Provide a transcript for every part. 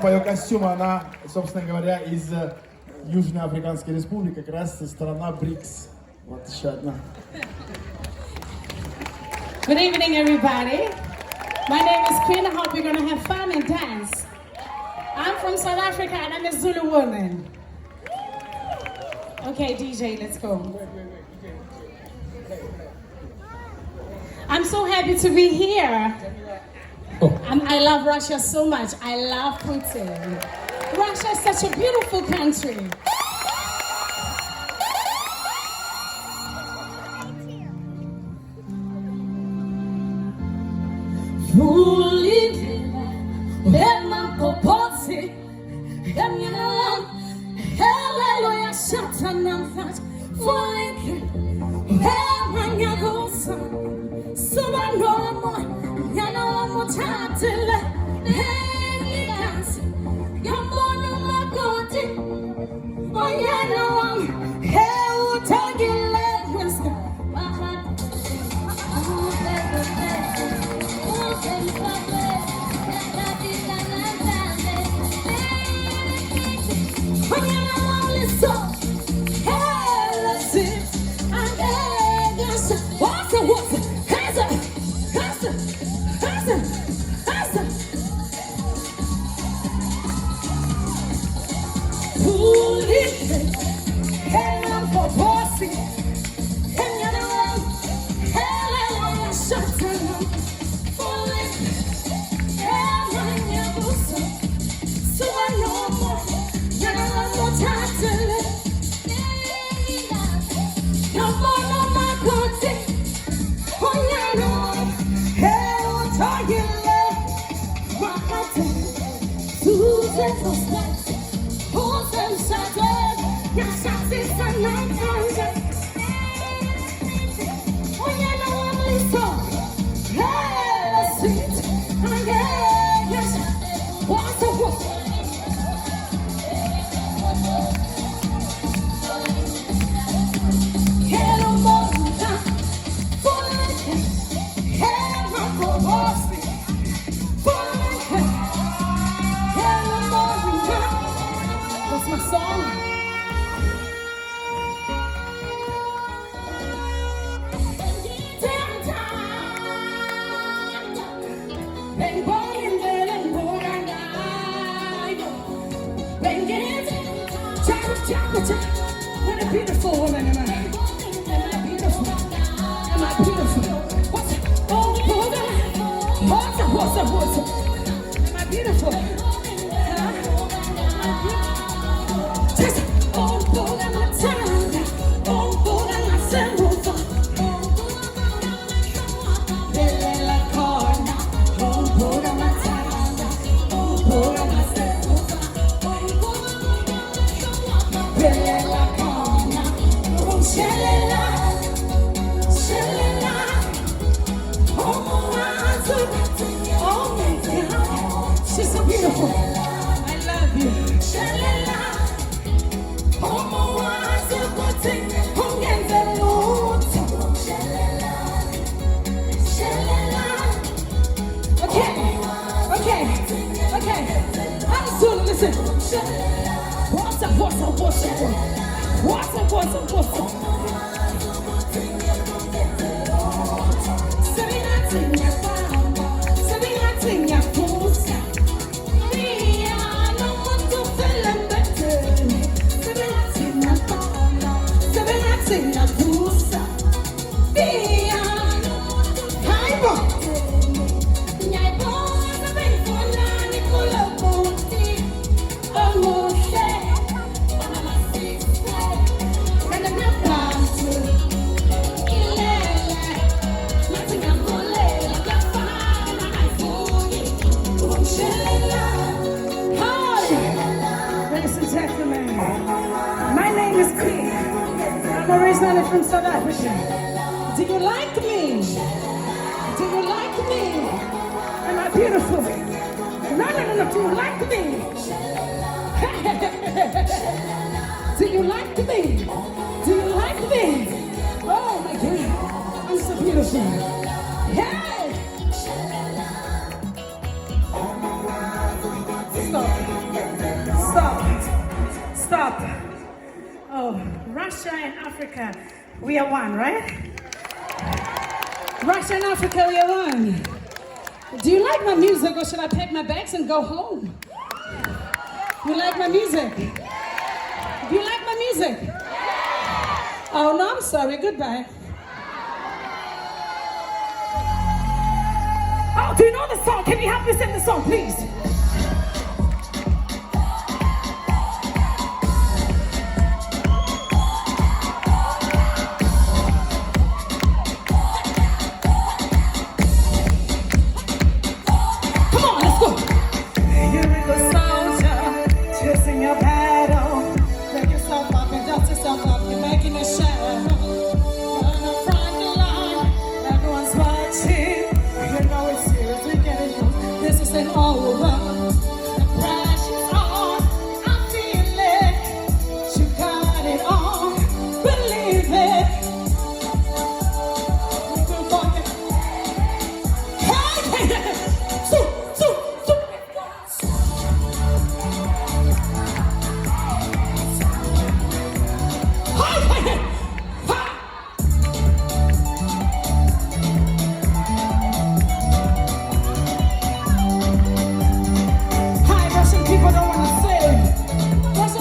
По костюму она, собственно говоря, из Южноафриканской республики, как раз страна БРИКС. Вот еще одна. Good evening, everybody. My name is Queen. I hope you're gonna have fun and dance. I'm from South Africa and I'm a Zulu woman. Okay, DJ, let's go. I'm so happy to be here. I love Russia so much. I love Putin. Russia is such a beautiful country. Vulindlela, emapoposi, emnyama, hallelujah, shatanamfat, vulindlela, emanyagosa, subanoma, yanomo tatile, heligas, yamono magoti, oyanoam, heutagile, wiska, wahat, what a beautiful woman am I? Am I beautiful? Am I beautiful? What's it? Oh, what's it? Am I beautiful? Just oh, boy, am I tired? Oh, boy, am I simple? Bella corna, oh, boy, am I tired? Oh, boy, am I simple? Bella corna, oh, shelela, shelela, oh, my God, she's so beautiful. I love you. Shelela, oh, okay. I'm soon, listen. What's up? I'm originally from South Africa. Do you like me? Do you like me? Am I beautiful? No. Do you like me? Do you like me? Do you like me? Oh my God, I'm so beautiful. Hey! Stop. up. Oh, Russia and Africa, we are one, right? Russia and Africa, we are one. Do you like my music or should I pack my bags and go home? You like my music? Do you like my music? Oh no, I'm sorry, goodbye. Oh, do you know the song? Can you help me sing the song, please?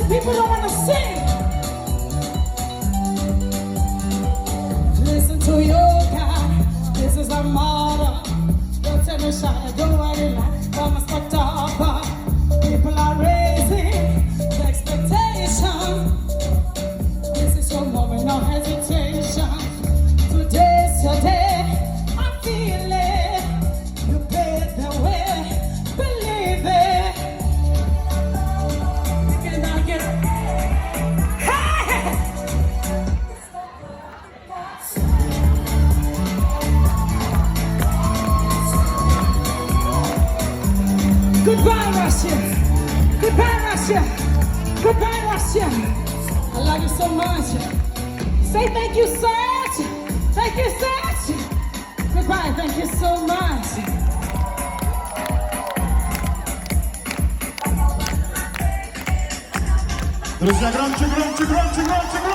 People don't want to sing. Listen to your God. This is our motto. Don't tell me shy. Don't worry, like I'm a stop. People are raising the expectation. This is your moment, no hesitation. Today's your day. I feel it. You pave the way. Believe it. Goodbye, Russia. Goodbye, Russia. Goodbye, Russia. I love you so much. Say thank you, Serge. Thank you, Serge. Goodbye, thank you so much. Друзья, громче, громче, громче, громче, громче.